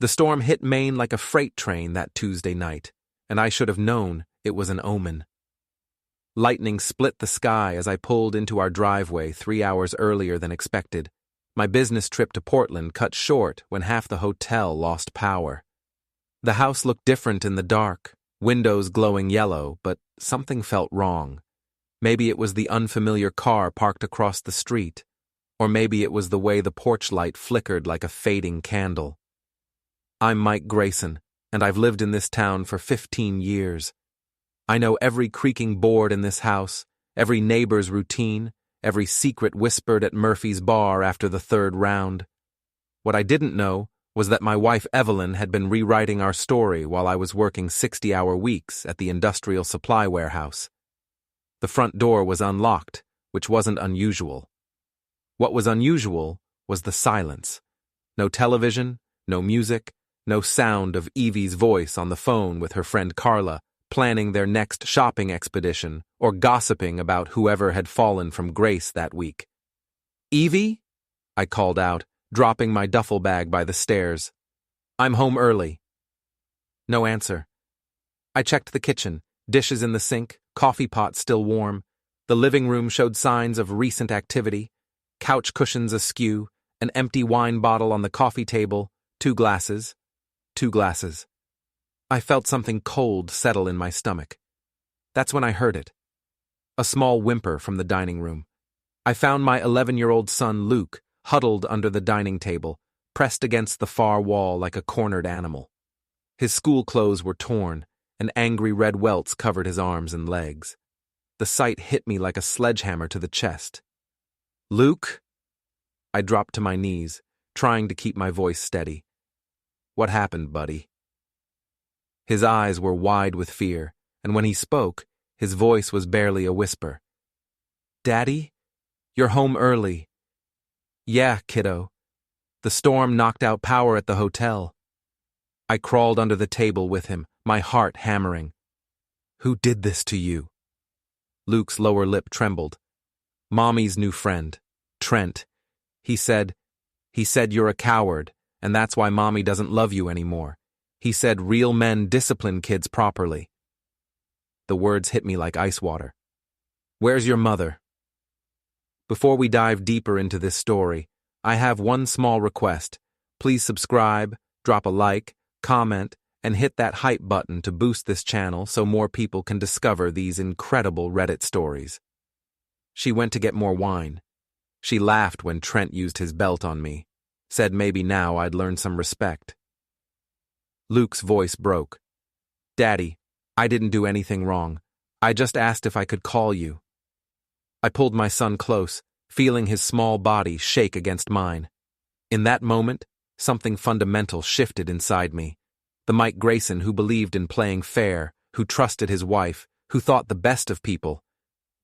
The storm hit Maine like a freight train that Tuesday night, and I should have known it was an omen. Lightning split the sky as I pulled into our driveway 3 hours earlier than expected. My business trip to Portland cut short when half the hotel lost power. The house looked different in the dark, windows glowing yellow, but something felt wrong. Maybe it was the unfamiliar car parked across the street, or maybe it was the way the porch light flickered like a fading candle. I'm Mike Grayson, and I've lived in this town for 15 years. I know every creaking board in this house, every neighbor's routine, every secret whispered at Murphy's bar after the third round. What I didn't know was that my wife Evelyn had been rewriting our story while I was working 60-hour weeks at the industrial supply warehouse. The front door was unlocked, which wasn't unusual. What was unusual was the silence. No television, no music, no sound of Evie's voice on the phone with her friend Carla, planning their next shopping expedition or gossiping about whoever had fallen from grace that week. "Evie?" I called out, dropping my duffel bag by the stairs. "I'm home early." No answer. I checked the kitchen, dishes in the sink, coffee pot still warm. The living room showed signs of recent activity, couch cushions askew, an empty wine bottle on the coffee table, two glasses. I felt something cold settle in my stomach. That's when I heard it. A small whimper from the dining room. I found my 11-year-old son Luke huddled under the dining table, pressed against the far wall like a cornered animal. His school clothes were torn, and angry red welts covered his arms and legs. The sight hit me like a sledgehammer to the chest. "Luke?" I dropped to my knees, trying to keep my voice steady. "What happened, buddy?" His eyes were wide with fear, and when he spoke, his voice was barely a whisper. "Daddy? You're home early." "Yeah, kiddo. The storm knocked out power at the hotel." I crawled under the table with him, my heart hammering. "Who did this to you?" Luke's lower lip trembled. "Mommy's new friend, Trent. He said you're a coward, and that's why Mommy doesn't love you anymore. He said real men discipline kids properly." The words hit me like ice water. "Where's your mother?" Before we dive deeper into this story, I have one small request. Please subscribe, drop a like, comment, and hit that hype button to boost this channel so more people can discover these incredible Reddit stories. She went to get more wine. She laughed when Trent used his belt on me, said maybe now I'd learn some respect. Luke's voice broke. "Daddy, I didn't do anything wrong. I just asked if I could call you." I pulled my son close, feeling his small body shake against mine. In that moment, something fundamental shifted inside me. The Mike Grayson who believed in playing fair, who trusted his wife, who thought the best of people.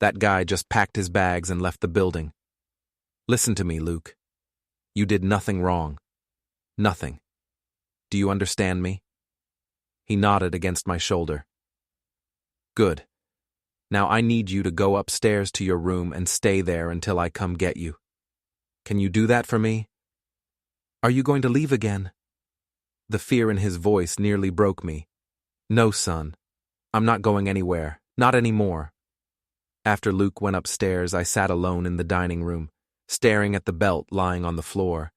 That guy just packed his bags and left the building. "Listen to me, Luke. You did nothing wrong. Nothing. Do you understand me?" He nodded against my shoulder. "Good. Now I need you to go upstairs to your room and stay there until I come get you. Can you do that for me?" "Are you going to leave again?" The fear in his voice nearly broke me. "No, son. I'm not going anywhere. Not anymore." After Luke went upstairs, I sat alone in the dining room, staring at the belt lying on the floor.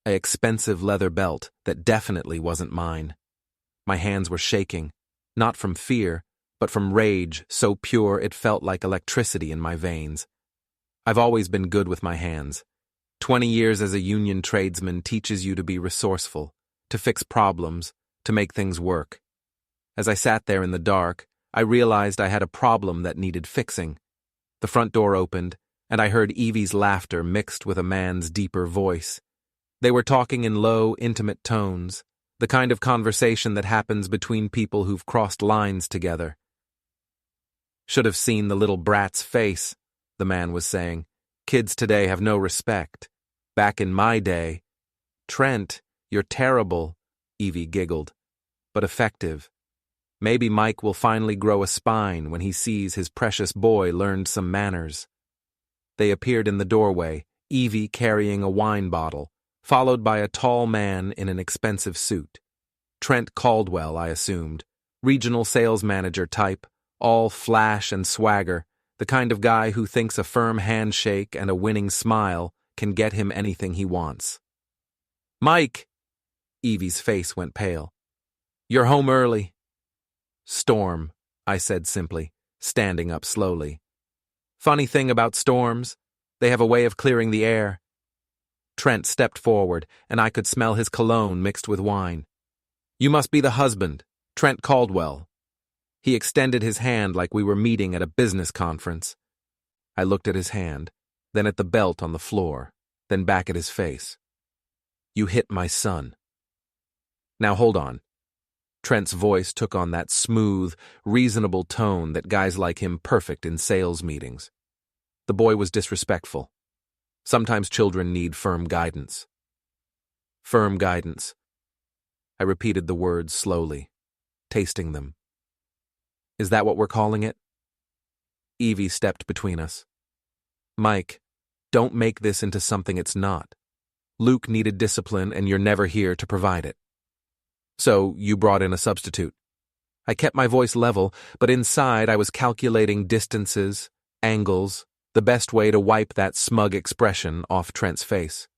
An expensive leather belt that definitely wasn't mine. My hands were shaking, not from fear, but from rage so pure it felt like electricity in my veins. I've always been good with my hands. 20 years as a union tradesman teaches you to be resourceful, to fix problems, to make things work. As I sat there in the dark, I realized I had a problem that needed fixing. The front door opened, and I heard Evie's laughter mixed with a man's deeper voice. They were talking in low, intimate tones, the kind of conversation that happens between people who've crossed lines together. "Should have seen the little brat's face," the man was saying. "Kids today have no respect. Back in my day—" "Trent, you're terrible," Evie giggled, "but effective. Maybe Mike will finally grow a spine when he sees his precious boy learned some manners." They appeared in the doorway, Evie carrying a wine bottle, followed by a tall man in an expensive suit. Trent Caldwell, I assumed. Regional sales manager type, all flash and swagger, the kind of guy who thinks a firm handshake and a winning smile can get him anything he wants. "Mike!" Evie's face went pale. "You're home early." "Storm," I said simply, standing up slowly. "Funny thing about storms, they have a way of clearing the air." Trent stepped forward, and I could smell his cologne mixed with wine. "You must be the husband, Trent Caldwell." He extended his hand like we were meeting at a business conference. I looked at his hand, then at the belt on the floor, then back at his face. "You hit my son." "Now hold on." Trent's voice took on that smooth, reasonable tone that guys like him perfect in sales meetings. The boy was disrespectful. Sometimes children need firm guidance. Firm guidance. I repeated the words slowly, tasting them. "Is that what we're calling it?" Evie stepped between us. "Mike, don't make this into something it's not. Luke needed discipline and you're never here to provide it. So you brought in a substitute." I kept my voice level, but inside I was calculating distances, angles, the best way to wipe that smug expression off Trent's face.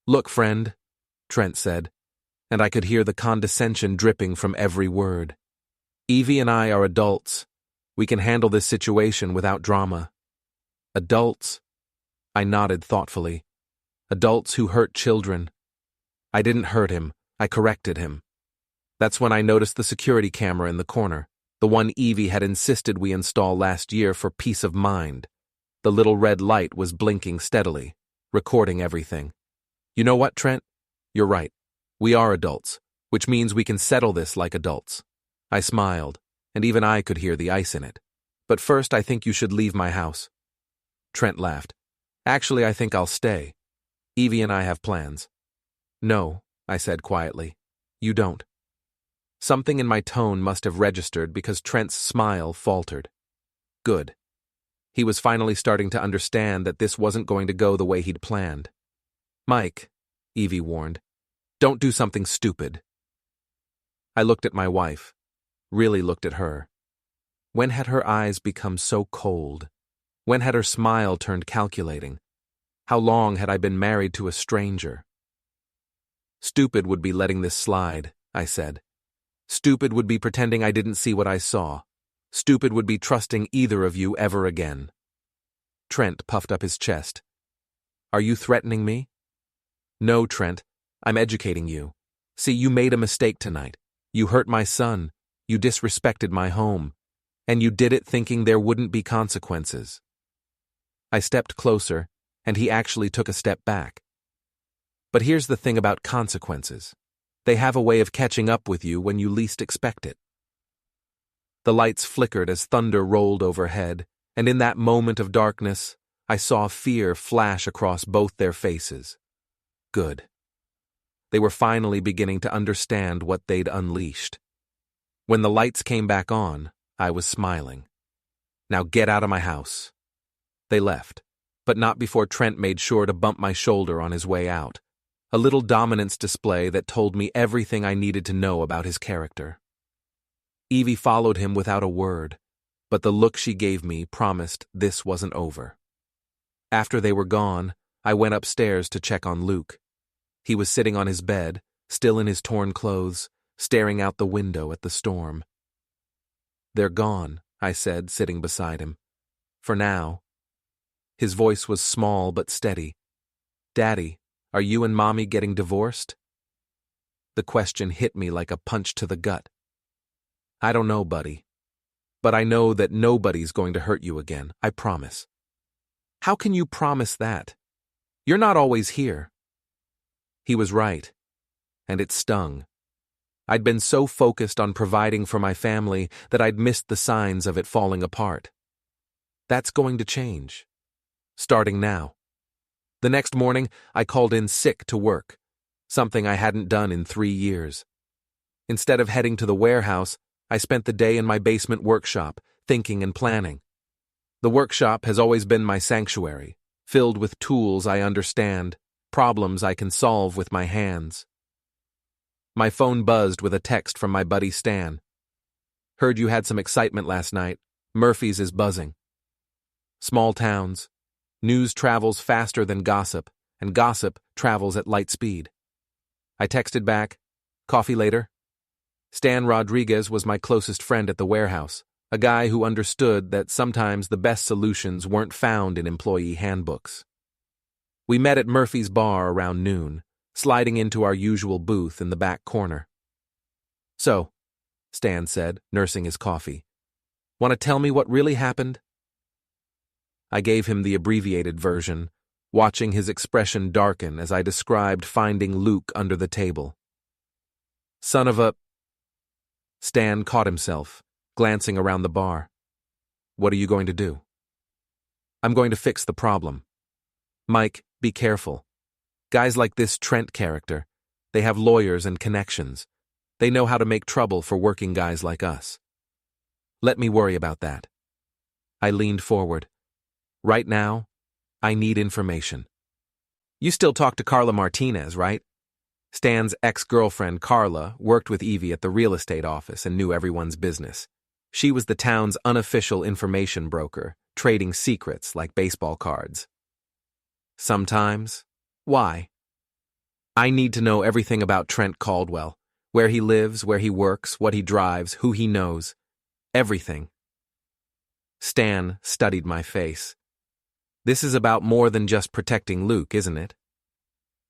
"Look, friend," Trent said, and I could hear the condescension dripping from every word. "Evie and I are adults. We can handle this situation without drama." "Adults?" I nodded thoughtfully. "Adults who hurt children." I didn't hurt him. I corrected him. That's when I noticed the security camera in the corner, the one Evie had insisted we install last year for peace of mind. The little red light was blinking steadily, recording everything. "You know what, Trent? You're right. We are adults, which means we can settle this like adults." I smiled, and even I could hear the ice in it. "But first, I think you should leave my house." Trent laughed. "Actually, I think I'll stay. Evie and I have plans." "No," I said quietly. "You don't." Something in my tone must have registered because Trent's smile faltered. Good. He was finally starting to understand that this wasn't going to go the way he'd planned. "Mike," Evie warned, "don't do something stupid." I looked at my wife, really looked at her. When had her eyes become so cold? When had her smile turned calculating? How long had I been married to a stranger? "Stupid would be letting this slide," I said. "Stupid would be pretending I didn't see what I saw. Stupid would be trusting either of you ever again." Trent puffed up his chest. "Are you threatening me?" "No, Trent. I'm educating you. See, you made a mistake tonight. You hurt my son. You disrespected my home. And you did it thinking there wouldn't be consequences." I stepped closer, and he actually took a step back. "But here's the thing about consequences. They have a way of catching up with you when you least expect it." The lights flickered as thunder rolled overhead, and in that moment of darkness, I saw fear flash across both their faces. Good. They were finally beginning to understand what they'd unleashed. When the lights came back on, I was smiling. "Now get out of my house." They left, but not before Trent made sure to bump my shoulder on his way out. A little dominance display that told me everything I needed to know about his character. Evie followed him without a word, but the look she gave me promised this wasn't over. After they were gone, I went upstairs to check on Luke. He was sitting on his bed, still in his torn clothes, staring out the window at the storm. "They're gone," I said, sitting beside him. "For now." His voice was small but steady. "Daddy, are you and Mommy getting divorced?" The question hit me like a punch to the gut. "I don't know, buddy. But I know that nobody's going to hurt you again, I promise." "How can you promise that? You're not always here." He was right, and it stung. I'd been so focused on providing for my family that I'd missed the signs of it falling apart. That's going to change. Starting now. The next morning, I called in sick to work, something I hadn't done in 3 years. Instead of heading to the warehouse, I spent the day in my basement workshop, thinking and planning. The workshop has always been my sanctuary, filled with tools I understand, problems I can solve with my hands. My phone buzzed with a text from my buddy Stan. Heard you had some excitement last night. Murphy's is buzzing. Small towns. News travels faster than gossip, and gossip travels at light speed. I texted back, coffee later? Stan Rodriguez was my closest friend at the warehouse, a guy who understood that sometimes the best solutions weren't found in employee handbooks. We met at Murphy's bar around noon, sliding into our usual booth in the back corner. So, Stan said, nursing his coffee, want to tell me what really happened? I gave him the abbreviated version, watching his expression darken as I described finding Luke under the table. Son of a... Stan caught himself, glancing around the bar. What are you going to do? I'm going to fix the problem. Mike, be careful. Guys like this Trent character, they have lawyers and connections. They know how to make trouble for working guys like us. Let me worry about that. I leaned forward. Right now, I need information. You still talk to Carla Martinez, right? Stan's ex-girlfriend, Carla, worked with Evie at the real estate office and knew everyone's business. She was the town's unofficial information broker, trading secrets like baseball cards. Sometimes. Why? I need to know everything about Trent Caldwell, where he lives, where he works, what he drives, who he knows. Everything. Stan studied my face. This is about more than just protecting Luke, isn't it?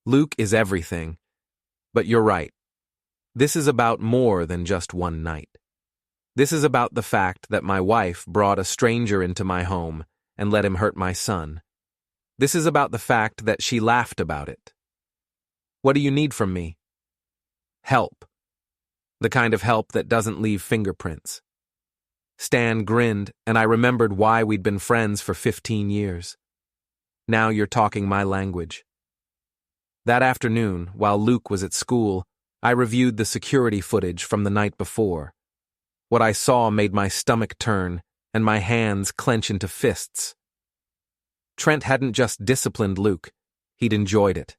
Luke is everything. But you're right. This is about more than just one night. This is about the fact that my wife brought a stranger into my home and let him hurt my son. This is about the fact that she laughed about it. What do you need from me? Help. The kind of help that doesn't leave fingerprints. Stan grinned, and I remembered why we'd been friends for 15 years. Now you're talking my language. That afternoon, while Luke was at school, I reviewed the security footage from the night before. What I saw made my stomach turn and my hands clench into fists. Trent hadn't just disciplined Luke, he'd enjoyed it.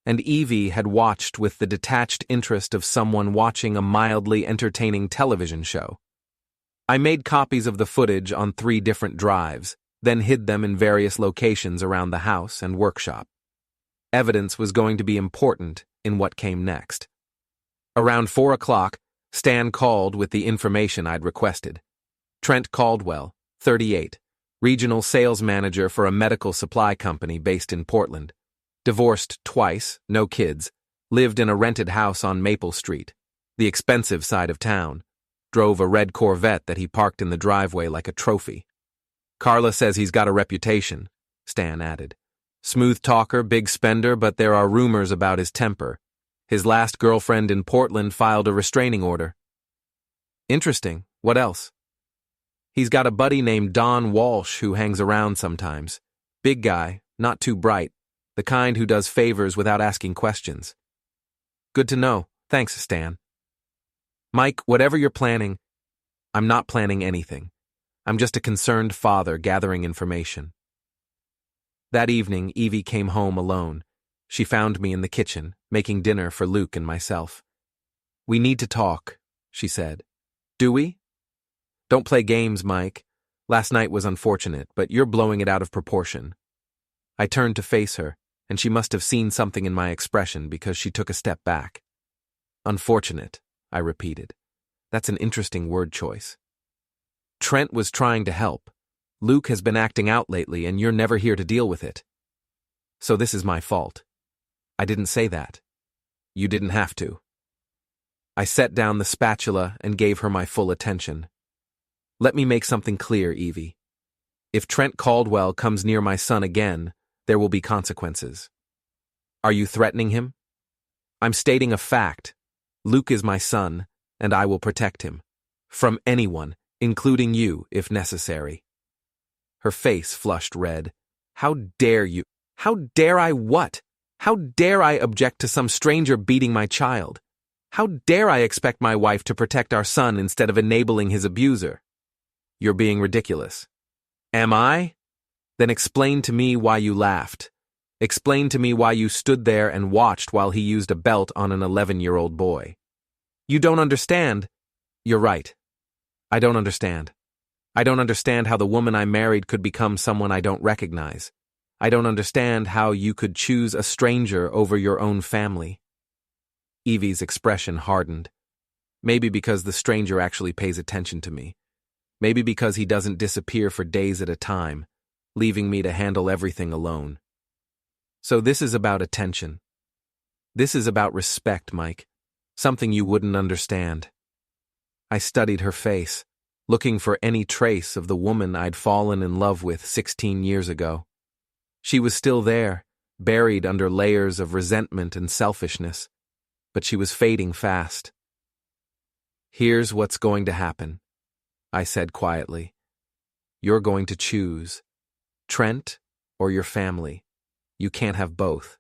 And Evie had watched with the detached interest of someone watching a mildly entertaining television show. I made copies of the footage on 3 different drives, then hid them in various locations around the house and workshop. Evidence was going to be important in what came next. Around 4 o'clock, Stan called with the information I'd requested. Trent Caldwell, 38, regional sales manager for a medical supply company based in Portland. Divorced twice, no kids, lived in a rented house on Maple Street, the expensive side of town. Drove a red Corvette that he parked in the driveway like a trophy. Carla says he's got a reputation, Stan added. Smooth talker, big spender, but there are rumors about his temper. His last girlfriend in Portland filed a restraining order. Interesting. What else? He's got a buddy named Don Walsh who hangs around sometimes. Big guy, not too bright, the kind who does favors without asking questions. Good to know. Thanks, Stan. Mike, whatever you're planning, I'm not planning anything. I'm just a concerned father gathering information. That evening, Evie came home alone. She found me in the kitchen, making dinner for Luke and myself. We need to talk, she said. Do we? Don't play games, Mike. Last night was unfortunate, but you're blowing it out of proportion. I turned to face her, and she must have seen something in my expression because she took a step back. Unfortunate, I repeated. That's an interesting word choice. Trent was trying to help. Luke has been acting out lately, and you're never here to deal with it. So this is my fault. I didn't say that. You didn't have to. I set down the spatula and gave her my full attention. Let me make something clear, Evie. If Trent Caldwell comes near my son again, there will be consequences. Are you threatening him? I'm stating a fact. Luke is my son, and I will protect him. From anyone, including you, if necessary. Her face flushed red. How dare you? How dare I what? How dare I object to some stranger beating my child? How dare I expect my wife to protect our son instead of enabling his abuser? You're being ridiculous. Am I? Then explain to me why you laughed. Explain to me why you stood there and watched while he used a belt on an 11-year-old boy. You don't understand. You're right. I don't understand. I don't understand how the woman I married could become someone I don't recognize. I don't understand how you could choose a stranger over your own family. Evie's expression hardened. Maybe because the stranger actually pays attention to me. Maybe because he doesn't disappear for days at a time, leaving me to handle everything alone. So this is about attention. This is about respect, Mike. Something you wouldn't understand. I studied her face, looking for any trace of the woman I'd fallen in love with 16 years ago. She was still there, buried under layers of resentment and selfishness, but she was fading fast. Here's what's going to happen, I said quietly. You're going to choose Trent or your family. You can't have both.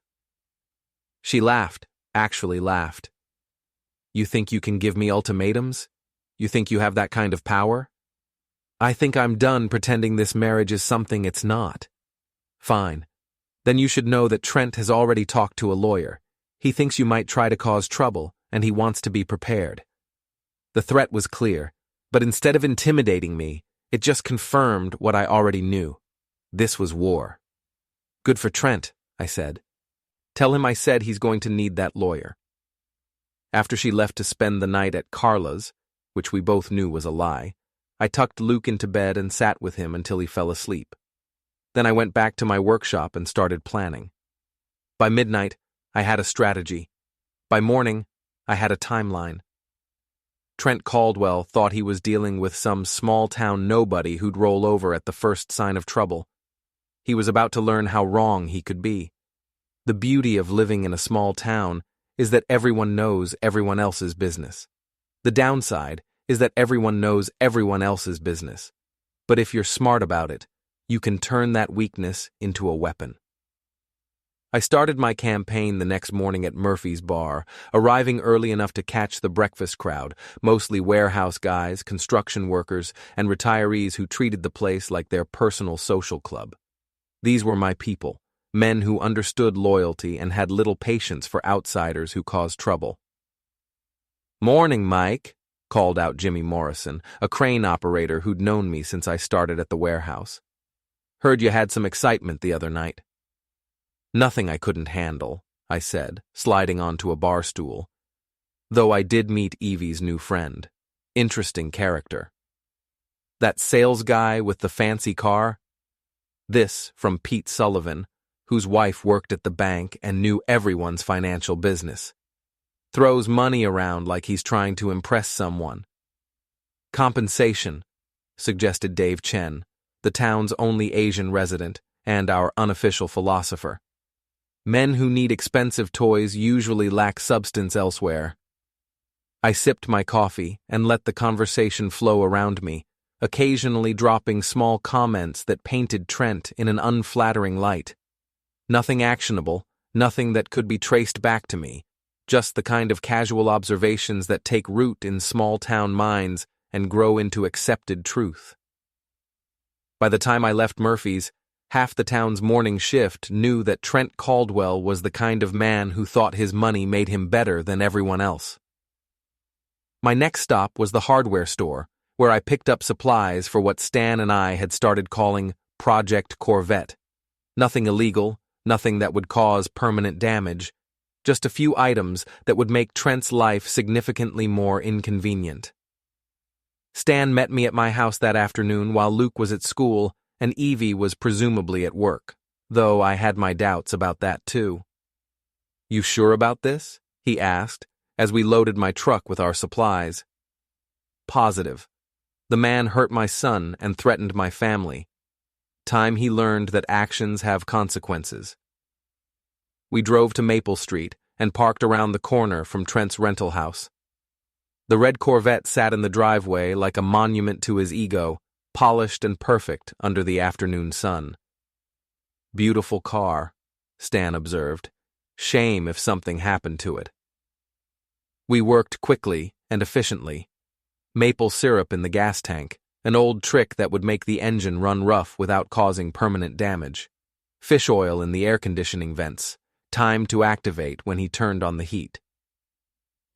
She laughed, actually laughed. You think you can give me ultimatums? You think you have that kind of power? I think I'm done pretending this marriage is something it's not. Fine. Then you should know that Trent has already talked to a lawyer. He thinks you might try to cause trouble, and he wants to be prepared. The threat was clear, but instead of intimidating me, it just confirmed what I already knew. This was war. Good for Trent, I said. Tell him I said he's going to need that lawyer. After she left to spend the night at Carla's, which we both knew was a lie, I tucked Luke into bed and sat with him until he fell asleep. Then I went back to my workshop and started planning. By midnight, I had a strategy. By morning, I had a timeline. Trent Caldwell thought he was dealing with some small-town nobody who'd roll over at the first sign of trouble. He was about to learn how wrong he could be. The beauty of living in a small town is that everyone knows everyone else's business. The downside is that everyone knows everyone else's business. But if you're smart about it, you can turn that weakness into a weapon. I started my campaign the next morning at Murphy's bar, arriving early enough to catch the breakfast crowd, mostly warehouse guys, construction workers, and retirees who treated the place like their personal social club. These were my people, men who understood loyalty and had little patience for outsiders who caused trouble. "Morning, Mike," called out Jimmy Morrison, a crane operator who'd known me since I started at the warehouse. "Heard you had some excitement the other night." "Nothing I couldn't handle," I said, sliding onto a bar stool. Though I did meet Evie's new friend. Interesting character. "That sales guy with the fancy car?" This from Pete Sullivan, whose wife worked at the bank and knew everyone's financial business. Throws money around like he's trying to impress someone. "Compensation," suggested Dave Chen, the town's only Asian resident and our unofficial philosopher. "Men who need expensive toys usually lack substance elsewhere." I sipped my coffee and let the conversation flow around me, occasionally dropping small comments that painted Trent in an unflattering light. Nothing actionable, nothing that could be traced back to me, just the kind of casual observations that take root in small-town minds and grow into accepted truth. By the time I left Murphy's, half the town's morning shift knew that Trent Caldwell was the kind of man who thought his money made him better than everyone else. My next stop was the hardware store, where I picked up supplies for what Stan and I had started calling Project Corvette. Nothing illegal, nothing that would cause permanent damage, just a few items that would make Trent's life significantly more inconvenient. Stan met me at my house that afternoon while Luke was at school and Evie was presumably at work, though I had my doubts about that too. "You sure about this?" he asked, as we loaded my truck with our supplies. "Positive. The man hurt my son and threatened my family. Time he learned that actions have consequences." We drove to Maple Street and parked around the corner from Trent's rental house. The red Corvette sat in the driveway like a monument to his ego, polished and perfect under the afternoon sun. "Beautiful car," Stan observed. "Shame if something happened to it." We worked quickly and efficiently. Maple syrup in the gas tank, an old trick that would make the engine run rough without causing permanent damage. Fish oil in the air conditioning vents, timed to activate when he turned on the heat.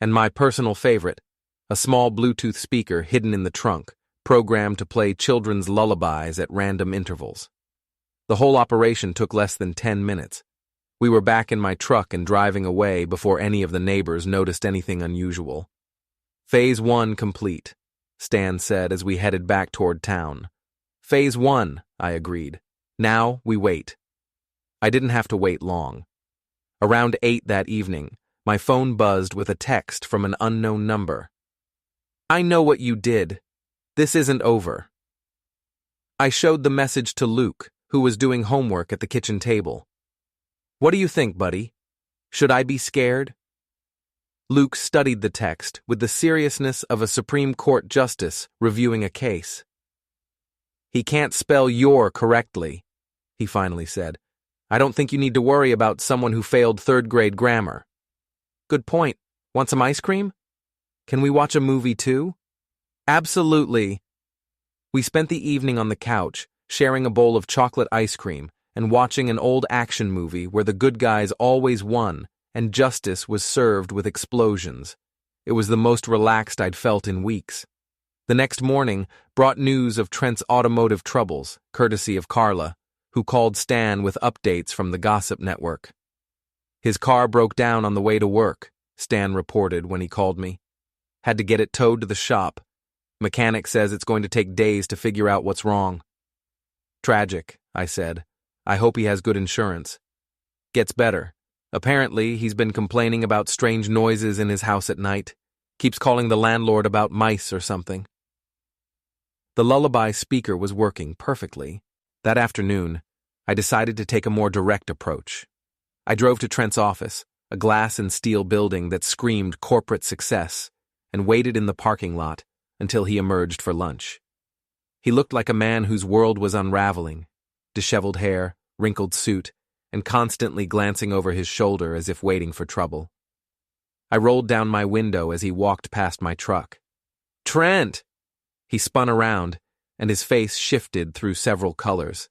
And my personal favorite, a small Bluetooth speaker hidden in the trunk, programmed to play children's lullabies at random intervals. The whole operation took less than 10 minutes. We were back in my truck and driving away before any of the neighbors noticed anything unusual. Phase 1 complete, Stan said as we headed back toward town. Phase 1, I agreed. Now we wait. I didn't have to wait long. Around 8 that evening, my phone buzzed with a text from an unknown number. I know what you did. This isn't over. I showed the message to Luke, who was doing homework at the kitchen table. What do you think, buddy? Should I be scared? Luke studied the text with the seriousness of a Supreme Court justice reviewing a case. He can't spell your correctly, he finally said. I don't think you need to worry about someone who failed third-grade grammar. Good point. Want some ice cream? Can we watch a movie too? Absolutely. We spent the evening on the couch, sharing a bowl of chocolate ice cream and watching an old action movie where the good guys always won and justice was served with explosions. It was the most relaxed I'd felt in weeks. The next morning brought news of Trent's automotive troubles, courtesy of Carla, who called Stan with updates from the gossip network. His car broke down on the way to work, Stan reported when he called me. Had to get it towed to the shop. Mechanic says it's going to take days to figure out what's wrong. Tragic, I said. I hope he has good insurance. Gets better. Apparently, he's been complaining about strange noises in his house at night. Keeps calling the landlord about mice or something. The lullaby speaker was working perfectly. That afternoon, I decided to take a more direct approach. I drove to Trent's office, a glass and steel building that screamed corporate success, and waited in the parking lot until he emerged for lunch. He looked like a man whose world was unraveling, disheveled hair, wrinkled suit, and constantly glancing over his shoulder as if waiting for trouble. I rolled down my window as he walked past my truck. Trent! He spun around, and his face shifted through several colors.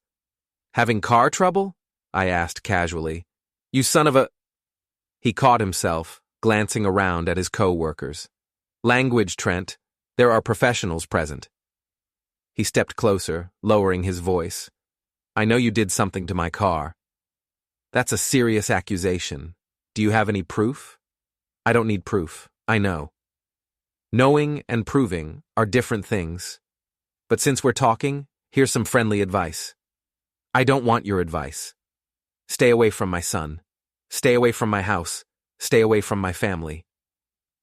Having car trouble? I asked casually. You son of a... He caught himself, glancing around at his co-workers. Language, Trent. There are professionals present. He stepped closer, lowering his voice. I know you did something to my car. That's a serious accusation. Do you have any proof? I don't need proof. I know. Knowing and proving are different things. But since we're talking, here's some friendly advice. I don't want your advice. Stay away from my son. Stay away from my house. Stay away from my family.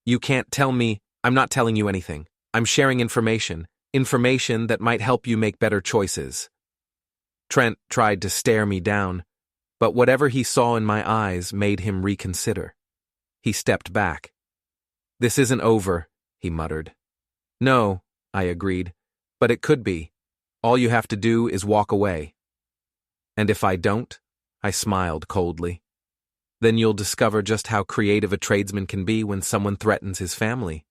You can't tell me. I'm not telling you anything. I'm sharing information that might help you make better choices. Trent tried to stare me down, but whatever he saw in my eyes made him reconsider. He stepped back. This isn't over, he muttered. No, I agreed, but it could be. All you have to do is walk away. And if I don't, I smiled coldly. Then you'll discover just how creative a tradesman can be when someone threatens his family.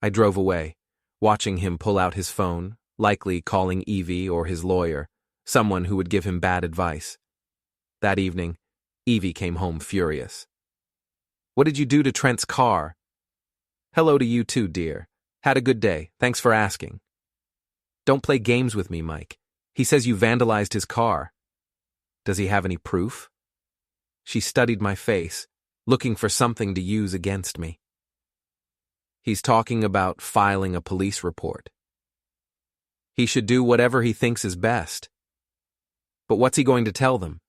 I drove away, watching him pull out his phone, likely calling Evie or his lawyer, someone who would give him bad advice. That evening, Evie came home furious. What did you do to Trent's car? Hello to you too, dear. Had a good day. Thanks for asking. Don't play games with me, Mike. He says you vandalized his car. Does he have any proof? She studied my face, looking for something to use against me. He's talking about filing a police report. He should do whatever he thinks is best. But what's he going to tell them?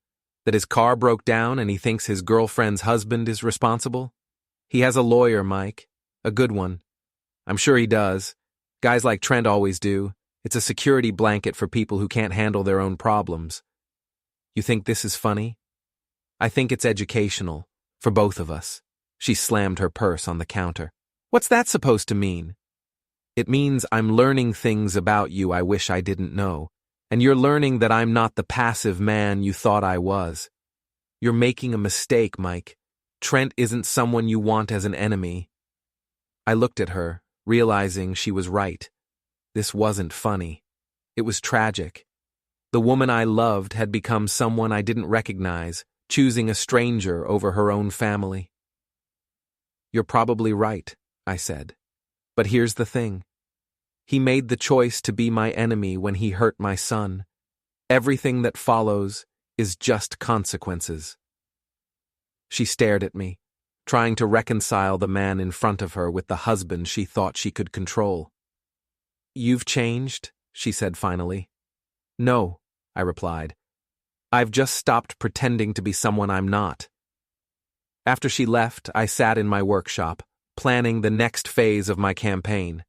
That his car broke down and he thinks his girlfriend's husband is responsible? He has a lawyer, Mike. A good one. I'm sure he does. Guys like Trent always do. It's a security blanket for people who can't handle their own problems. You think this is funny? I think it's educational, for both of us. She slammed her purse on the counter. What's that supposed to mean? It means I'm learning things about you I wish I didn't know, and you're learning that I'm not the passive man you thought I was. You're making a mistake, Mike. Trent isn't someone you want as an enemy. I looked at her, realizing she was right. This wasn't funny. It was tragic. The woman I loved had become someone I didn't recognize, choosing a stranger over her own family. "You're probably right," I said. "But here's the thing. He made the choice to be my enemy when he hurt my son. Everything that follows is just consequences." She stared at me, trying to reconcile the man in front of her with the husband she thought she could control. "You've changed," she said finally. "No," I replied. "I've just stopped pretending to be someone I'm not." After she left, I sat in my workshop, planning the next phase of my campaign.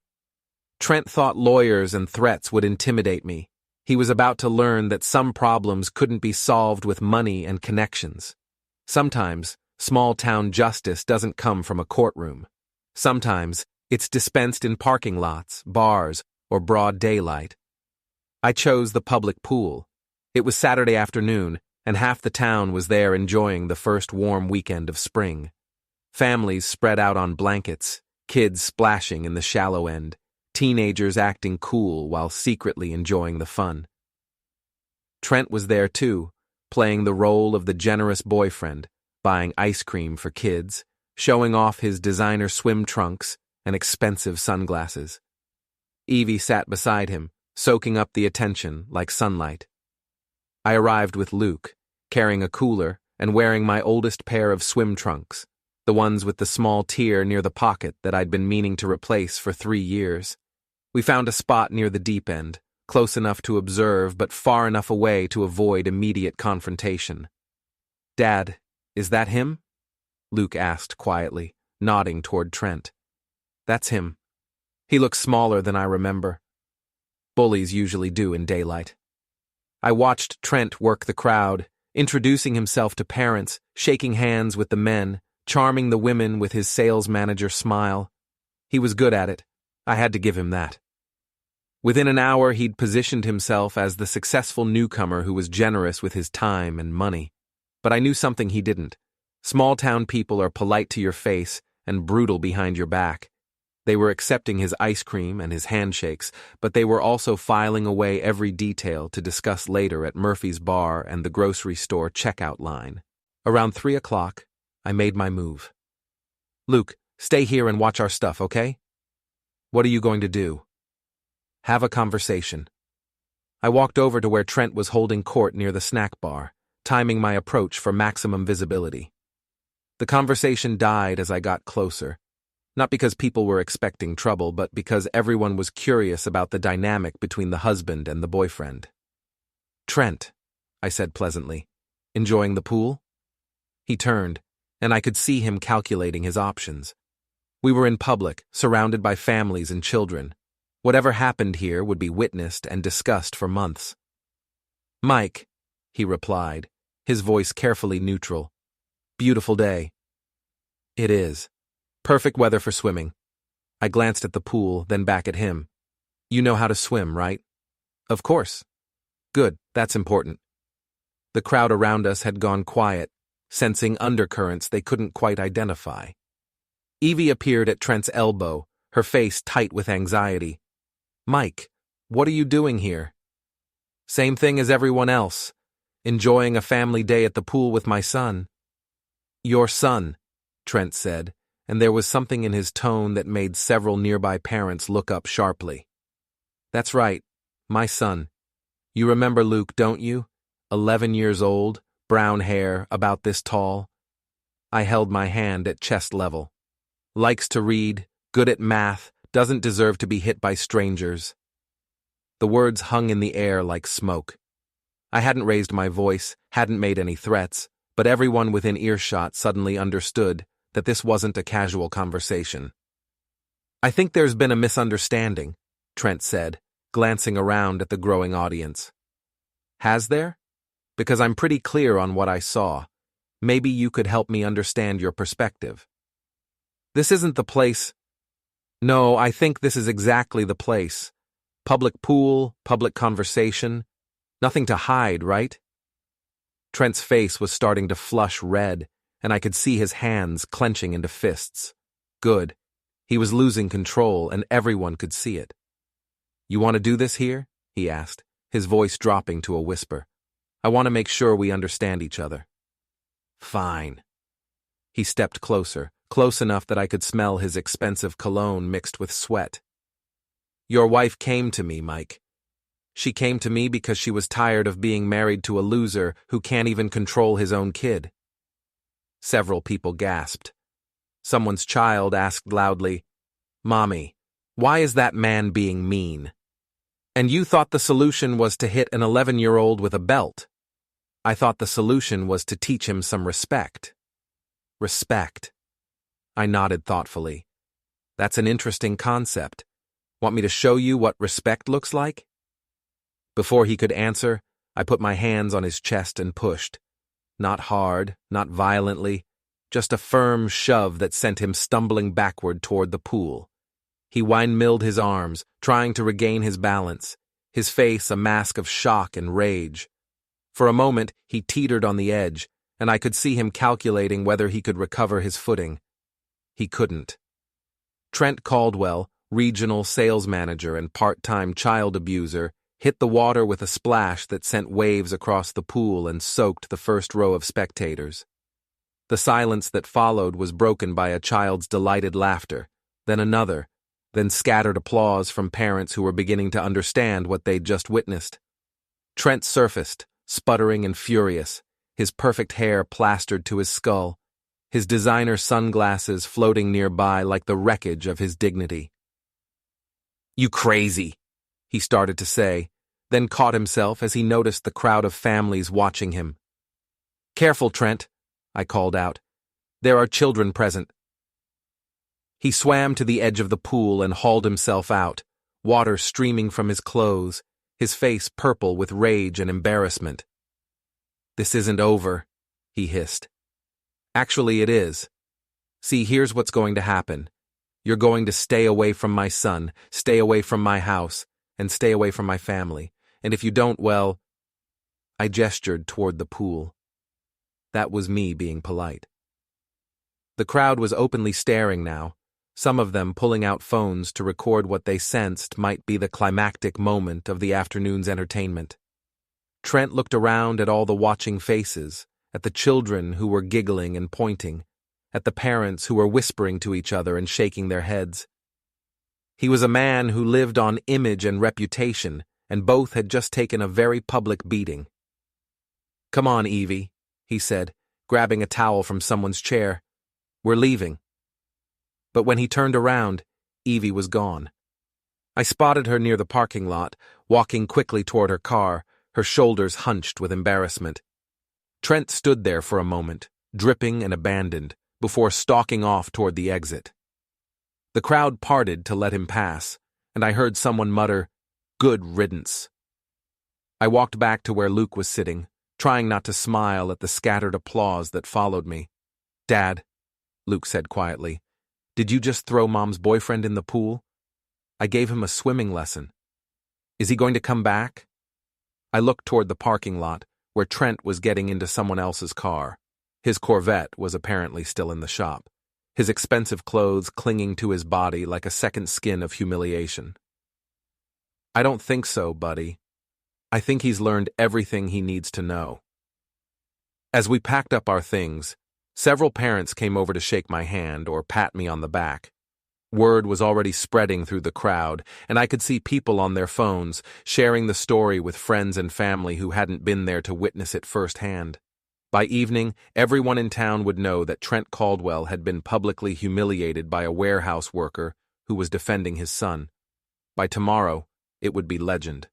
Trent thought lawyers and threats would intimidate me. He was about to learn that some problems couldn't be solved with money and connections. Sometimes, small-town justice doesn't come from a courtroom. Sometimes, it's dispensed in parking lots, bars, or broad daylight. I chose the public pool. It was Saturday afternoon, and half the town was there enjoying the first warm weekend of spring. Families spread out on blankets, kids splashing in the shallow end, teenagers acting cool while secretly enjoying the fun. Trent was there too, playing the role of the generous boyfriend, buying ice cream for kids, showing off his designer swim trunks and expensive sunglasses. Evie sat beside him, soaking up the attention like sunlight. I arrived with Luke, carrying a cooler and wearing my oldest pair of swim trunks, the ones with the small tear near the pocket that I'd been meaning to replace for 3 years. We found a spot near the deep end, close enough to observe but far enough away to avoid immediate confrontation. "Dad, is that him?" Luke asked quietly, nodding toward Trent. "That's him. He looks smaller than I remember. Bullies usually do in daylight." I watched Trent work the crowd, introducing himself to parents, shaking hands with the men, charming the women with his sales manager smile. He was good at it. I had to give him that. Within an hour, he'd positioned himself as the successful newcomer who was generous with his time and money. But I knew something he didn't. Small-town people are polite to your face and brutal behind your back. They were accepting his ice cream and his handshakes, but they were also filing away every detail to discuss later at Murphy's bar and the grocery store checkout line. Around 3 o'clock, I made my move. "Luke, stay here and watch our stuff, okay?" "What are you going to do?" "Have a conversation." I walked over to where Trent was holding court near the snack bar, timing my approach for maximum visibility. The conversation died as I got closer. Not because people were expecting trouble, but because everyone was curious about the dynamic between the husband and the boyfriend. "Trent," I said pleasantly, "enjoying the pool?" He turned, and I could see him calculating his options. We were in public, surrounded by families and children. Whatever happened here would be witnessed and discussed for months. "Mike," he replied, his voice carefully neutral. "Beautiful day." "It is. Perfect weather for swimming." I glanced at the pool, then back at him. "You know how to swim, right?" "Of course." "Good, that's important." The crowd around us had gone quiet, sensing undercurrents they couldn't quite identify. Evie appeared at Trent's elbow, her face tight with anxiety. "Mike, what are you doing here?" "Same thing as everyone else. Enjoying a family day at the pool with my son." "Your son," Trent said, and there was something in his tone that made several nearby parents look up sharply. "That's right, my son. You remember Luke, don't you? 11 years old, brown hair, about this tall." I held my hand at chest level. "Likes to read, good at math, doesn't deserve to be hit by strangers." The words hung in the air like smoke. I hadn't raised my voice, hadn't made any threats, but everyone within earshot suddenly understood that this wasn't a casual conversation. "I think there's been a misunderstanding," Trent said, glancing around at the growing audience. "Has there? Because I'm pretty clear on what I saw. Maybe you could help me understand your perspective." "This isn't the place." "No, I think this is exactly the place. Public pool, public conversation. Nothing to hide, right?" Trent's face was starting to flush red, and I could see his hands clenching into fists. Good. He was losing control, and everyone could see it. "You want to do this here?" he asked, his voice dropping to a whisper. I want to make sure we understand each other. Fine. He stepped closer, close enough that I could smell his expensive cologne mixed with sweat. Your wife came to me, Mike. She came to me because she was tired of being married to a loser who can't even control his own kid. Several people gasped. Someone's child asked loudly, Mommy, why is that man being mean? And you thought the solution was to hit an 11-year-old with a belt. I thought the solution was to teach him some respect. Respect. I nodded thoughtfully. That's an interesting concept. Want me to show you what respect looks like? Before he could answer, I put my hands on his chest and pushed. Not hard, not violently, just a firm shove that sent him stumbling backward toward the pool. He windmilled his arms, trying to regain his balance, his face a mask of shock and rage. For a moment, he teetered on the edge, and I could see him calculating whether he could recover his footing. He couldn't. Trent Caldwell, regional sales manager and part-time child abuser, hit the water with a splash that sent waves across the pool and soaked the first row of spectators. The silence that followed was broken by a child's delighted laughter, then another, then scattered applause from parents who were beginning to understand what they'd just witnessed. Trent surfaced, sputtering and furious, his perfect hair plastered to his skull, his designer sunglasses floating nearby like the wreckage of his dignity. You crazy, he started to say, then caught himself as he noticed the crowd of families watching him. Careful, Trent, I called out. There are children present. He swam to the edge of the pool and hauled himself out, water streaming from his clothes, his face purple with rage and embarrassment. This isn't over, he hissed. Actually, it is. See, here's what's going to happen. You're going to stay away from my son, stay away from my house, and stay away from my family. And if you don't, well... I gestured toward the pool. That was me being polite. The crowd was openly staring now, some of them pulling out phones to record what they sensed might be the climactic moment of the afternoon's entertainment. Trent looked around at all the watching faces, at the children who were giggling and pointing, at the parents who were whispering to each other and shaking their heads. He was a man who lived on image and reputation, and both had just taken a very public beating. Come on, Evie, he said, grabbing a towel from someone's chair. We're leaving. But when he turned around, Evie was gone. I spotted her near the parking lot, walking quickly toward her car, her shoulders hunched with embarrassment. Trent stood there for a moment, dripping and abandoned, before stalking off toward the exit. The crowd parted to let him pass, and I heard someone mutter, "Good riddance." I walked back to where Luke was sitting, trying not to smile at the scattered applause that followed me. Dad, Luke said quietly, did you just throw Mom's boyfriend in the pool? I gave him a swimming lesson. Is he going to come back? I looked toward the parking lot, where Trent was getting into someone else's car. His Corvette was apparently still in the shop, his expensive clothes clinging to his body like a second skin of humiliation. I don't think so, buddy. I think he's learned everything he needs to know. As we packed up our things, several parents came over to shake my hand or pat me on the back. Word was already spreading through the crowd, and I could see people on their phones, sharing the story with friends and family who hadn't been there to witness it firsthand. By evening, everyone in town would know that Trent Caldwell had been publicly humiliated by a warehouse worker who was defending his son. By tomorrow, it would be legend.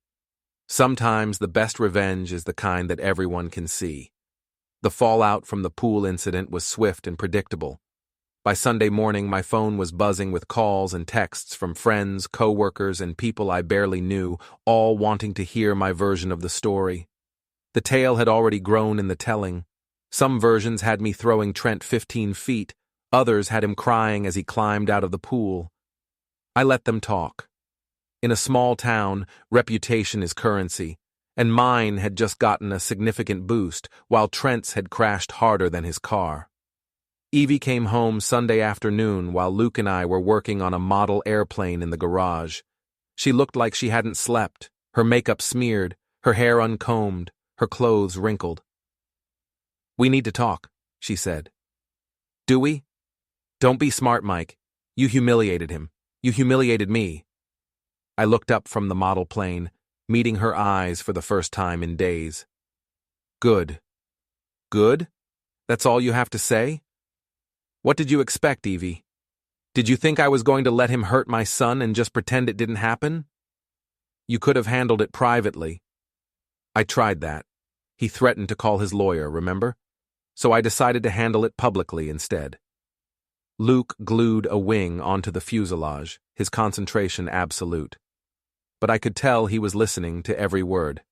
Sometimes the best revenge is the kind that everyone can see. The fallout from the pool incident was swift and predictable. By Sunday morning, my phone was buzzing with calls and texts from friends, co-workers, and people I barely knew, all wanting to hear my version of the story. The tale had already grown in the telling. Some versions had me throwing Trent 15 feet, others had him crying as he climbed out of the pool. I let them talk. In a small town, reputation is currency, and mine had just gotten a significant boost, while Trent's had crashed harder than his car. Evie came home Sunday afternoon while Luke and I were working on a model airplane in the garage. She looked like she hadn't slept, her makeup smeared, her hair uncombed, her clothes wrinkled. "We need to talk," she said. "Do we? Don't be smart, Mike. You humiliated him. You humiliated me." I looked up from the model plane, meeting her eyes for the first time in days. "Good. Good? That's all you have to say? What did you expect, Evie? Did you think I was going to let him hurt my son and just pretend it didn't happen? You could have handled it privately." "I tried that. He threatened to call his lawyer, remember? So I decided to handle it publicly instead." Luke glued a wing onto the fuselage, his concentration absolute. But I could tell he was listening to every word.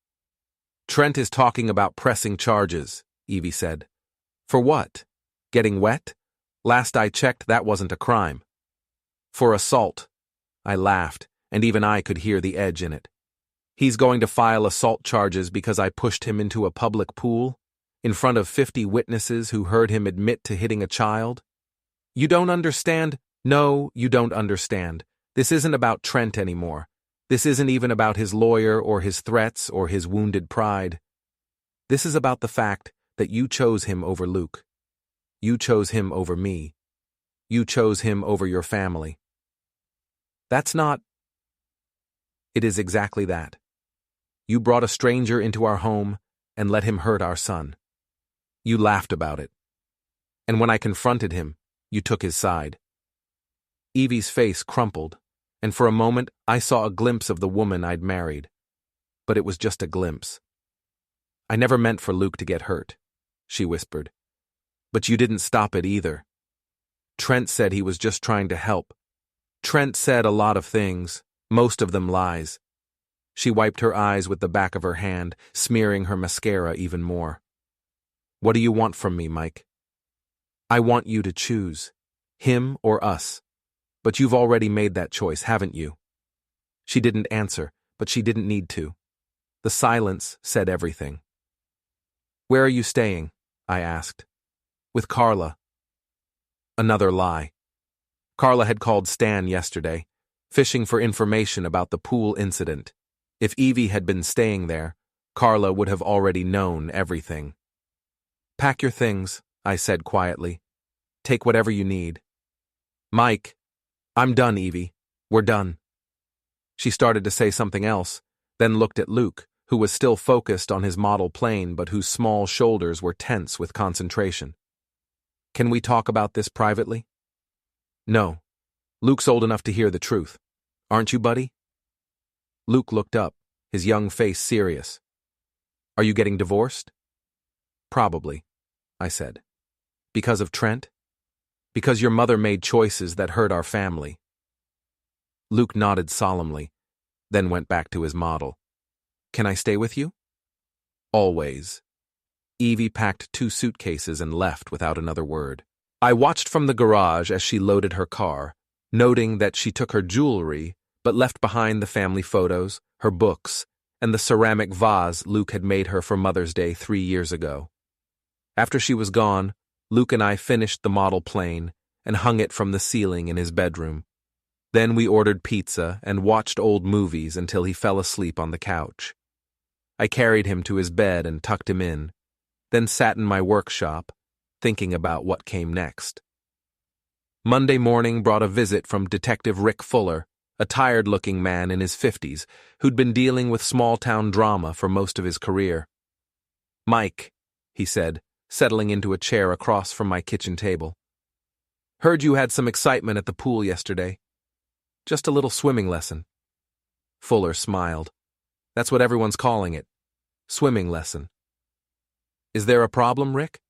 "Trent is talking about pressing charges," Evie said. "For what? Getting wet? Last I checked, that wasn't a crime." "For assault." I laughed, and even I could hear the edge in it. "He's going to file assault charges because I pushed him into a public pool, in front of 50 witnesses who heard him admit to hitting a child? You don't understand? No, you don't understand. This isn't about Trent anymore. This isn't even about his lawyer or his threats or his wounded pride. This is about the fact that you chose him over Luke. You chose him over me. You chose him over your family. That's not... It is exactly that. You brought a stranger into our home and let him hurt our son. You laughed about it. And when I confronted him, you took his side." Evie's face crumpled, and for a moment I saw a glimpse of the woman I'd married. But it was just a glimpse. "I never meant for Luke to get hurt," she whispered. "But you didn't stop it either. Trent said he was just trying to help. Trent said a lot of things, most of them lies." She wiped her eyes with the back of her hand, smearing her mascara even more. "What do you want from me, Mike?" "I want you to choose, him or us. But you've already made that choice, haven't you?" She didn't answer, but she didn't need to. The silence said everything. "Where are you staying?" I asked. "With Carla." Another lie. Carla had called Stan yesterday, fishing for information about the pool incident. If Evie had been staying there, Carla would have already known everything. "Pack your things," I said quietly. "Take whatever you need." "Mike." "I'm done, Evie. We're done." She started to say something else, then looked at Luke, who was still focused on his model plane but whose small shoulders were tense with concentration. "Can we talk about this privately?" "No. Luke's old enough to hear the truth. Aren't you, buddy?" Luke looked up, his young face serious. "Are you getting divorced?" "Probably," I said. "Because of Trent? Because your mother made choices that hurt our family." Luke nodded solemnly, then went back to his model. "Can I stay with you?" "Always." Evie packed 2 suitcases and left without another word. I watched from the garage as she loaded her car, noting that she took her jewelry, but left behind the family photos, her books, and the ceramic vase Luke had made her for Mother's Day 3 years ago. After she was gone, Luke and I finished the model plane and hung it from the ceiling in his bedroom. Then we ordered pizza and watched old movies until he fell asleep on the couch. I carried him to his bed and tucked him in, then sat in my workshop, thinking about what came next. Monday morning brought a visit from Detective Rick Fuller, a tired-looking man in his 50s who'd been dealing with small-town drama for most of his career. "Mike," he said, settling into a chair across from my kitchen table. "Heard you had some excitement at the pool yesterday. Just a little swimming lesson." Fuller smiled. "That's what everyone's calling it. Swimming lesson." "Is there a problem, Rick?"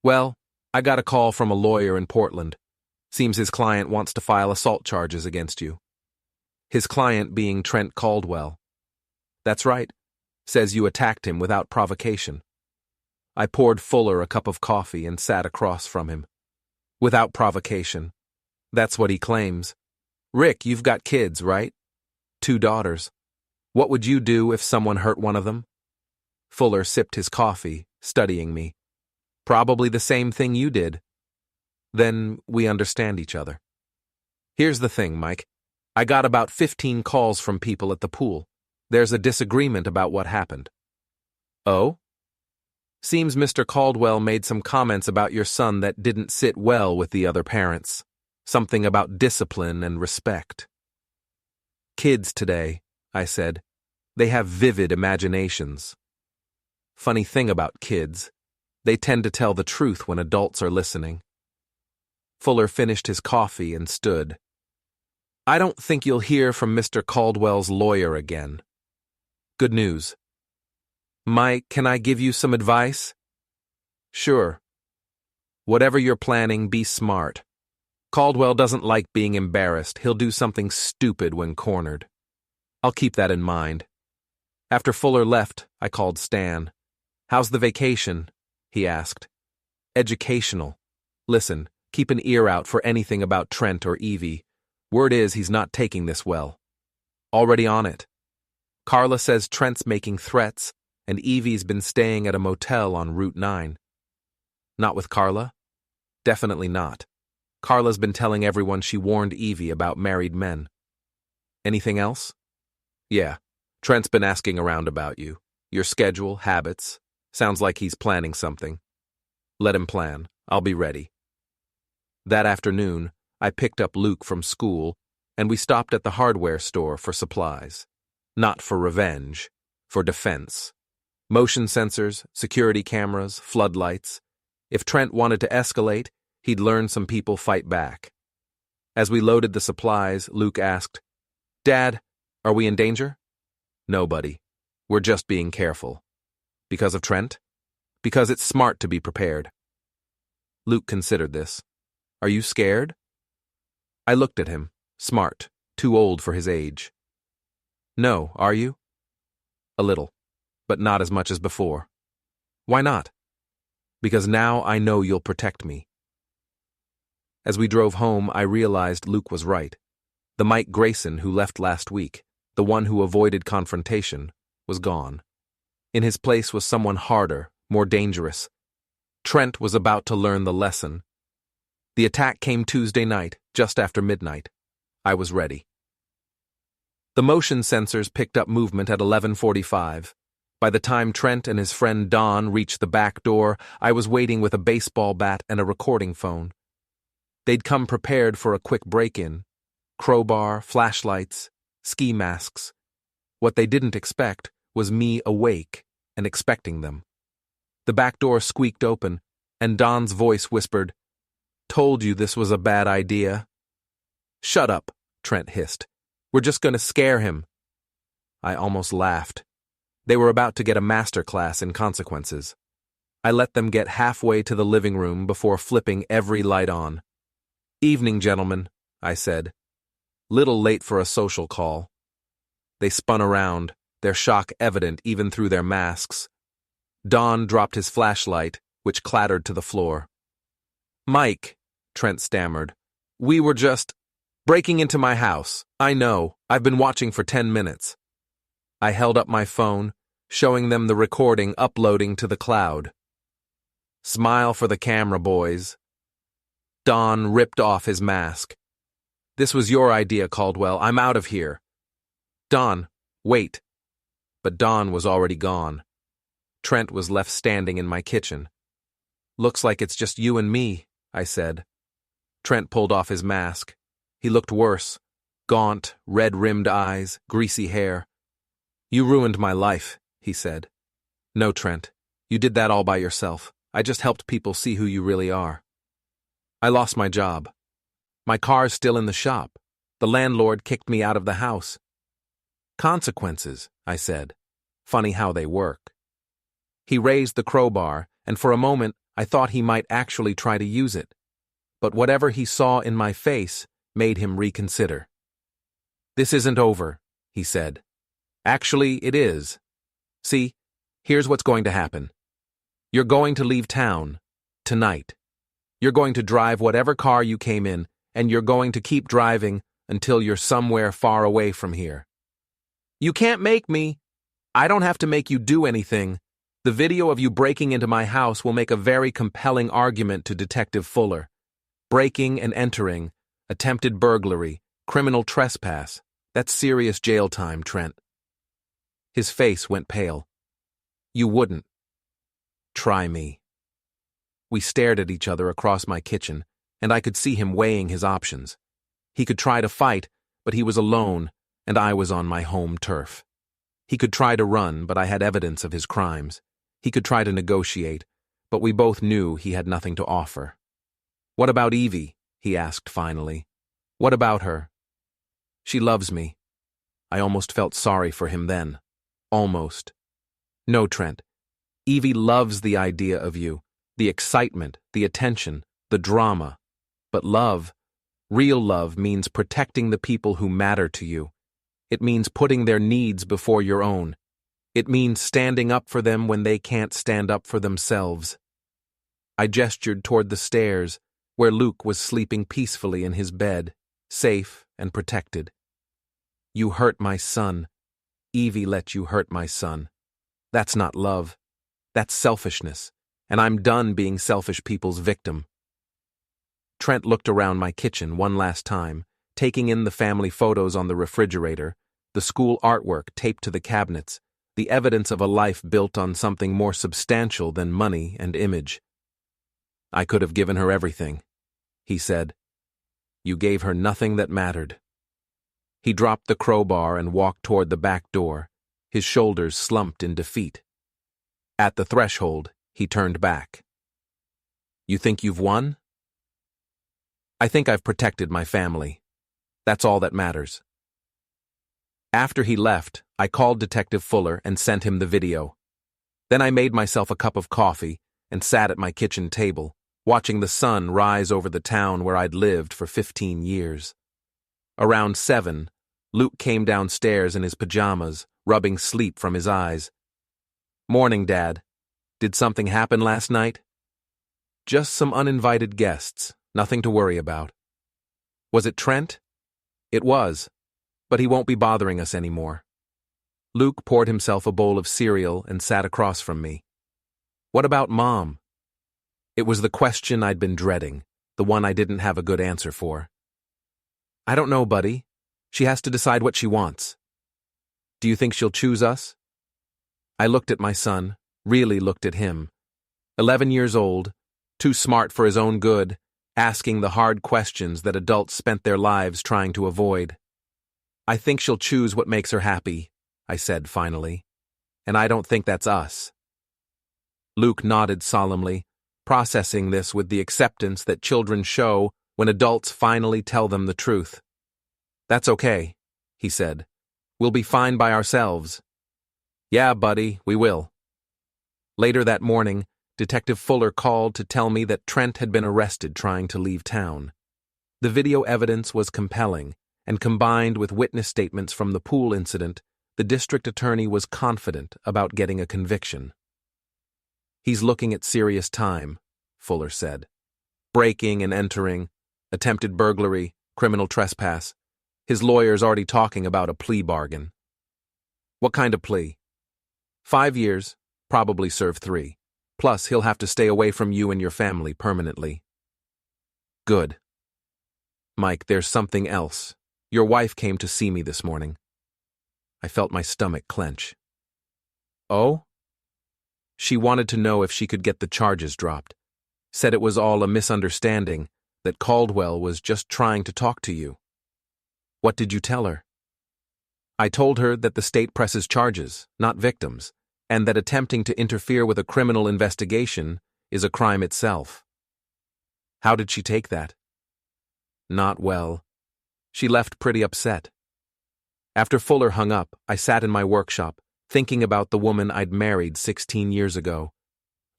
"Well, I got a call from a lawyer in Portland. Seems his client wants to file assault charges against you." "His client being Trent Caldwell." "That's right. Says you attacked him without provocation." I poured Fuller a cup of coffee and sat across from him. "Without provocation. That's what he claims. Rick, you've got kids, right? 2 daughters. What would you do if someone hurt one of them?" Fuller sipped his coffee, studying me. "Probably the same thing you did." "Then we understand each other." "Here's the thing, Mike. I got about 15 calls from people at the pool. There's a disagreement about what happened. Oh? Seems Mr. Caldwell made some comments about your son that didn't sit well with the other parents. Something about discipline and respect. Kids today, I said. They have vivid imaginations. Funny thing about kids, they tend to tell the truth when adults are listening. Fuller finished his coffee and stood. I don't think you'll hear from Mr. Caldwell's lawyer again. Good news. Mike, can I give you some advice? Sure. Whatever you're planning, be smart. Caldwell doesn't like being embarrassed. He'll do something stupid when cornered. I'll keep that in mind. After Fuller left, I called Stan. How's the vacation? He asked. Educational. Listen, keep an ear out for anything about Trent or Evie. Word is he's not taking this well. Already on it. Carla says Trent's making threats, and Evie's been staying at a motel on Route 9. Not with Carla? Definitely not. Carla's been telling everyone she warned Evie about married men. Anything else? Yeah. Trent's been asking around about you. Your schedule, habits. Sounds like he's planning something. Let him plan. I'll be ready. That afternoon, I picked up Luke from school, and we stopped at the hardware store for supplies. Not for revenge, for defense. Motion sensors, security cameras, floodlights. If Trent wanted to escalate, he'd learn some people fight back. As we loaded the supplies, Luke asked, Dad, are we in danger? No, buddy. We're just being careful. Because of Trent? Because it's smart to be prepared. Luke considered this. Are you scared? I looked at him. Smart. Too old for his age. No, are you? A little, but not as much as before. Why not? Because now I know you'll protect me. As we drove home, I realized Luke was right. The Mike Grayson who left last week, the one who avoided confrontation, was gone. In his place was someone harder, more dangerous. Trent was about to learn the lesson. The attack came Tuesday night, just after midnight. I was ready. The motion sensors picked up movement at 11:45. By the time Trent and his friend Don reached the back door, I was waiting with a baseball bat and a recording phone. They'd come prepared for a quick break-in. Crowbar, flashlights, ski masks. What they didn't expect was me awake and expecting them. The back door squeaked open, and Don's voice whispered, Told you this was a bad idea. Shut up, Trent hissed. We're just going to scare him. I almost laughed. They were about to get a master class in consequences. I let them get halfway to the living room before flipping every light on. Evening, gentlemen, I said. Little late for a social call. They spun around, their shock evident even through their masks. Don dropped his flashlight, which clattered to the floor. Mike, Trent stammered, we were just breaking into my house. I know, I've been watching for 10 minutes. I held up my phone, showing them the recording uploading to the cloud. Smile for the camera, boys. Don ripped off his mask. This was your idea, Caldwell. I'm out of here. Don, wait. But Don was already gone. Trent was left standing in my kitchen. Looks like it's just you and me, I said. Trent pulled off his mask. He looked worse. Gaunt, red-rimmed eyes, greasy hair. You ruined my life, he said. No, Trent. You did that all by yourself. I just helped people see who you really are. I lost my job. My car's still in the shop. The landlord kicked me out of the house. Consequences, I said. Funny how they work. He raised the crowbar, and for a moment I thought he might actually try to use it. But whatever he saw in my face made him reconsider. This isn't over, he said. Actually, it is. See, here's what's going to happen. You're going to leave town, tonight. You're going to drive whatever car you came in, and you're going to keep driving until you're somewhere far away from here. You can't make me. I don't have to make you do anything. The video of you breaking into my house will make a very compelling argument to Detective Fuller. Breaking and entering, attempted burglary, criminal trespass. That's serious jail time, Trent. His face went pale. You wouldn't. Try me. We stared at each other across my kitchen, and I could see him weighing his options. He could try to fight, but he was alone, and I was on my home turf. He could try to run, but I had evidence of his crimes. He could try to negotiate, but we both knew he had nothing to offer. What about Evie? He asked finally. What about her? She loves me. I almost felt sorry for him then. Almost. No, Trent. Evie loves the idea of you, the excitement, the attention, the drama. But love, real love, means protecting the people who matter to you. It means putting their needs before your own. It means standing up for them when they can't stand up for themselves. I gestured toward the stairs, where Luke was sleeping peacefully in his bed, safe and protected. You hurt my son. Evie let you hurt my son. That's not love. That's selfishness, and I'm done being selfish people's victim. Trent looked around my kitchen one last time, taking in the family photos on the refrigerator, the school artwork taped to the cabinets, the evidence of a life built on something more substantial than money and image. I could have given her everything, he said. You gave her nothing that mattered. He dropped the crowbar and walked toward the back door, his shoulders slumped in defeat. At the threshold, he turned back. You think you've won? I think I've protected my family. That's all that matters. After he left, I called Detective Fuller and sent him the video. Then I made myself a cup of coffee and sat at my kitchen table, watching the sun rise over the town where I'd lived for 15 years. Around 7, Luke came downstairs in his pajamas, rubbing sleep from his eyes. Morning, Dad. Did something happen last night? Just some uninvited guests, nothing to worry about. Was it Trent? It was, but he won't be bothering us anymore. Luke poured himself a bowl of cereal and sat across from me. What about Mom? It was the question I'd been dreading, the one I didn't have a good answer for. I don't know, buddy. She has to decide what she wants. Do you think she'll choose us? I looked at my son, really looked at him. 11 years old, too smart for his own good, asking the hard questions that adults spent their lives trying to avoid. I think she'll choose what makes her happy, I said finally. And I don't think that's us. Luke nodded solemnly, processing this with the acceptance that children show when adults finally tell them the truth. That's okay, he said. We'll be fine by ourselves. Yeah, buddy, we will. Later that morning, Detective Fuller called to tell me that Trent had been arrested trying to leave town. The video evidence was compelling, and combined with witness statements from the pool incident, the district attorney was confident about getting a conviction. He's looking at serious time, Fuller said. Breaking and entering, attempted burglary, criminal trespass. His lawyer's already talking about a plea bargain. What kind of plea? 5 years, probably serve 3. Plus, he'll have to stay away from you and your family permanently. Good. Mike, there's something else. Your wife came to see me this morning. I felt my stomach clench. Oh? She wanted to know if she could get the charges dropped. Said it was all a misunderstanding, that Caldwell was just trying to talk to you. What did you tell her? I told her that the state presses charges, not victims, and that attempting to interfere with a criminal investigation is a crime itself. How did she take that? Not well. She left pretty upset. After Fuller hung up, I sat in my workshop, thinking about the woman I'd married 16 years ago.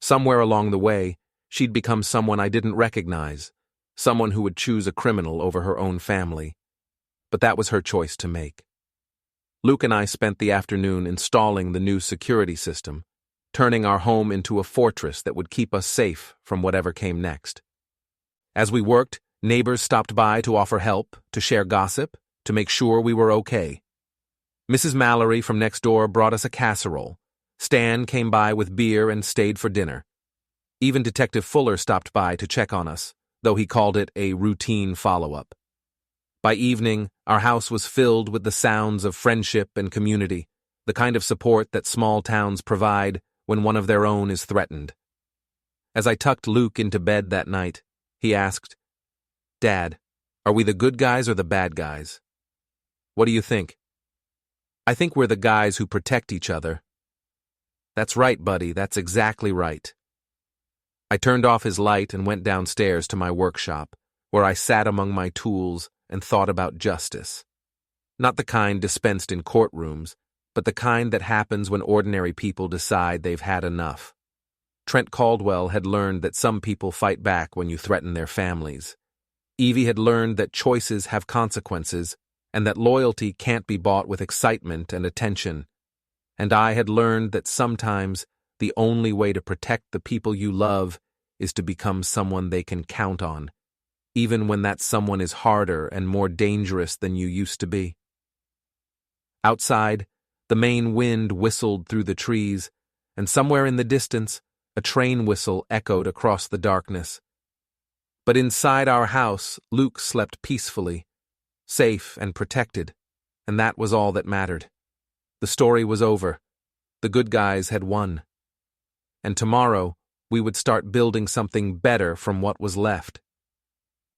Somewhere along the way, she'd become someone I didn't recognize, someone who would choose a criminal over her own family. But that was her choice to make. Luke and I spent the afternoon installing the new security system, turning our home into a fortress that would keep us safe from whatever came next. As we worked, neighbors stopped by to offer help, to share gossip, to make sure we were okay. Mrs. Mallory from next door brought us a casserole. Stan came by with beer and stayed for dinner. Even Detective Fuller stopped by to check on us, though he called it a routine follow-up. By evening, our house was filled with the sounds of friendship and community, the kind of support that small towns provide when one of their own is threatened. As I tucked Luke into bed that night, he asked, "Dad, are we the good guys or the bad guys?" "What do you think?" "I think we're the guys who protect each other." "That's right, buddy, that's exactly right." I turned off his light and went downstairs to my workshop, where I sat among my tools and thought about justice. Not the kind dispensed in courtrooms, but the kind that happens when ordinary people decide they've had enough. Trent Caldwell had learned that some people fight back when you threaten their families. Evie had learned that choices have consequences, and that loyalty can't be bought with excitement and attention. And I had learned that sometimes the only way to protect the people you love is to become someone they can count on, even when that someone is harder and more dangerous than you used to be. Outside, the Maine wind whistled through the trees, and somewhere in the distance, a train whistle echoed across the darkness. But inside our house, Luke slept peacefully, safe and protected, and that was all that mattered. The story was over. The good guys had won. And tomorrow, we would start building something better from what was left.